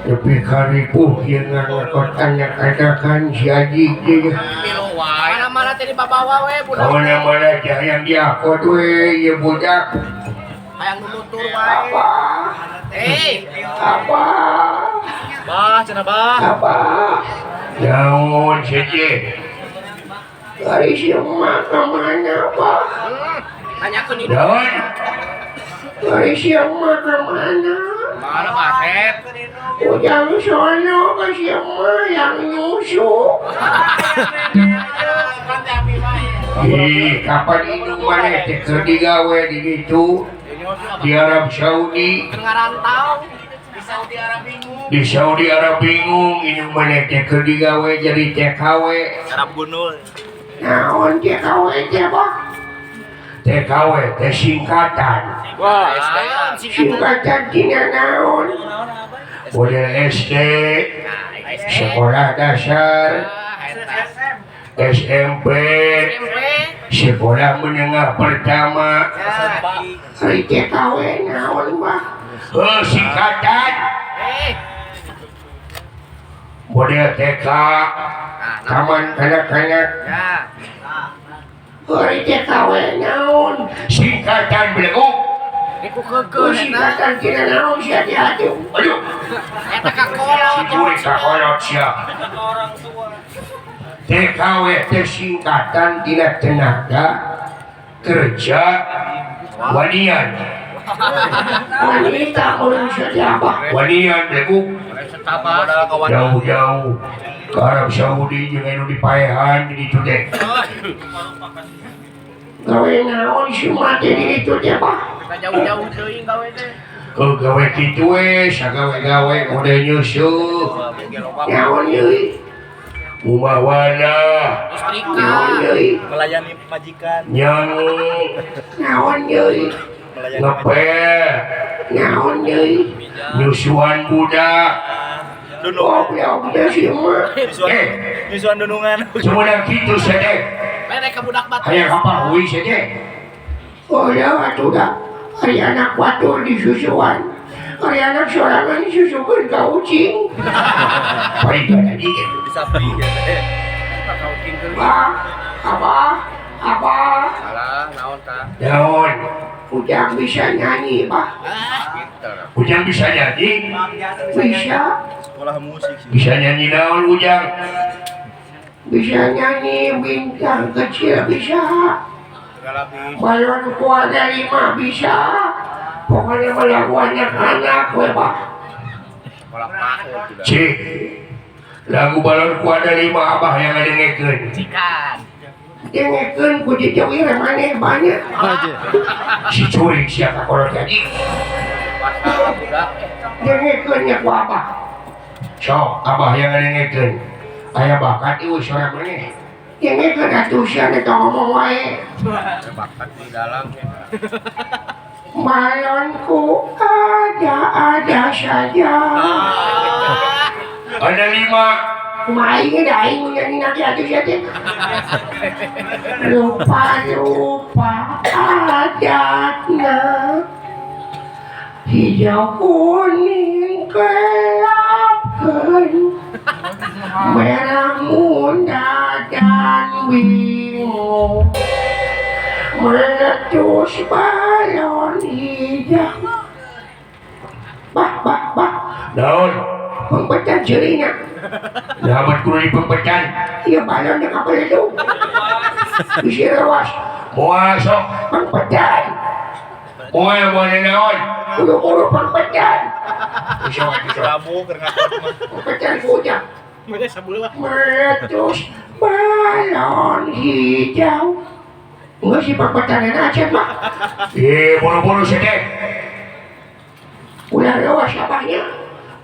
Tapi karipuh yang ngangkotannya katakan si Aji dia Mana-mana tadi bawa we budak. mana-mana aja yang diakot we ya budak Hayang nutur we. apa apa Bah, cenah bah. apa naon saja dari si emak kemana pak Tanyakeun itu. naon dari si emak kemana Mana Basep? ujang sono ke si emak yang nyusu kapan indung mana teh keur digawe di ditu di Arab Saudi Ngarantau. di Saudi Arab bingung indung mana teh keur digawe jadi TKW Arab gunul. naon TKW teh apa TKW teh singkatan Wah, singkatan tina naon model SD sekolah dasar SMP sekolah menengah pertama hari TKW naon mah singkatan model TK taman kanak-kanak hari TKW naon singkatan belum iku kegeun singkatan kira naon sih hati-hati aduh eta kakolot. curi kakolot siap TKW teh singkatan tina tenaga kerja wanian wanita orang siapa wanian belum jauh-jauh ke Arab Saudi jeung anu dipaehan di ditu teh gawe naon si mati di ditu teh Pak Jauh-jauh teuing gawe teh. gawe kitu we sagawe-gawe model nyusuh naon deui umawana naon deui Melayani majikan. nyang naon deui ngepel naon deui nyusuhan budak goblok dia si emak Nyusuan dunungan. cuma kitu sadek Mereka budak batu. hayang kapahui sadek oh ya atuh dah hari anak batur disusuan hari anak sorangan disusukeun ka ucing baik tadi Disapi ya teh. apa Salah naon tah? daun ujang bisa nyanyi Pak ujang bisa nyanyi bisa Sekolah musik sih. bisa nyanyi daun ujang bisa nyanyi bintang kecil bisa balon keluarga 5 bisa pokoknya lagu anak-anak we Pak Sekolah pakai tidak. cik lagu balon keluarga 5 abah yang ada ngekeun Cikan. dengekeun ku dijauhi maneh banyak si curi siapa kalau jadi Pasal budak. dengekeun nya ku abah sok abah yang ada ngekeun aya bakat ieu sora maneh dengekeun atuh sia eta ngomong wae Bakat di dalam ya. balonku ada saja ada 5 Maing dah aing nyanyi nanti atuh sia teh. Lupa adatna hijau kuning gelapkeun merah muda dan bingung meletus balon hijau bah daun pempecan cerina dapat kulit pempecan iya balon yang apa itu isi lewas muasok pempecan mual boleh naon ulu pempecan Kamu kerengat pempecan kujang Mana sabulah. meletus balon hijau enggak sih pempecan yang aja Pak buru-buru sedek udah lewas apanya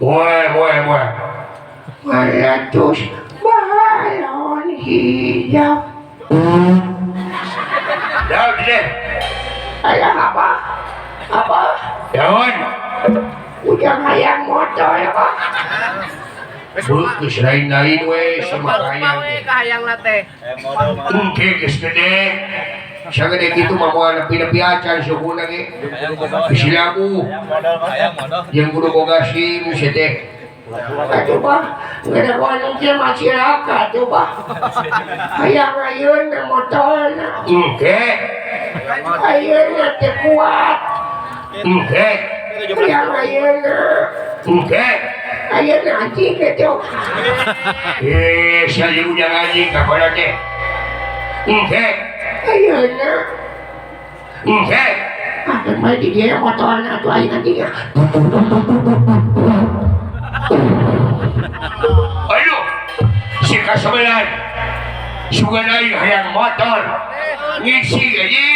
mual meletus balon hijau. Dah, deh. Ayah apa? Apa? Daun. Ujang hayang motor ya Pak. Geus lain-lain we sama hayang. Kahayang nate. Engke geus gede. Sagede kitu mah moal nepi-nepi acan sukuna ge. Silaku. Hayang modal. Yang kudu boga SIM si teh. Aduh Pak, nggak ada kuanung kia masih raka tuh Pak. Hayang ayun motor na. Engke. Ayun na teh kuat. Engke. Hayang ayun na. Engke. Ayun na anjing gitu. Saya juga ngaji kapan teh. Engke. Ayun na. Engke. Ah, main di dia motor na tuh ayun anjingnya. Ayo, si kasabalan. Sugan aing hayang motor. Ngisi aja.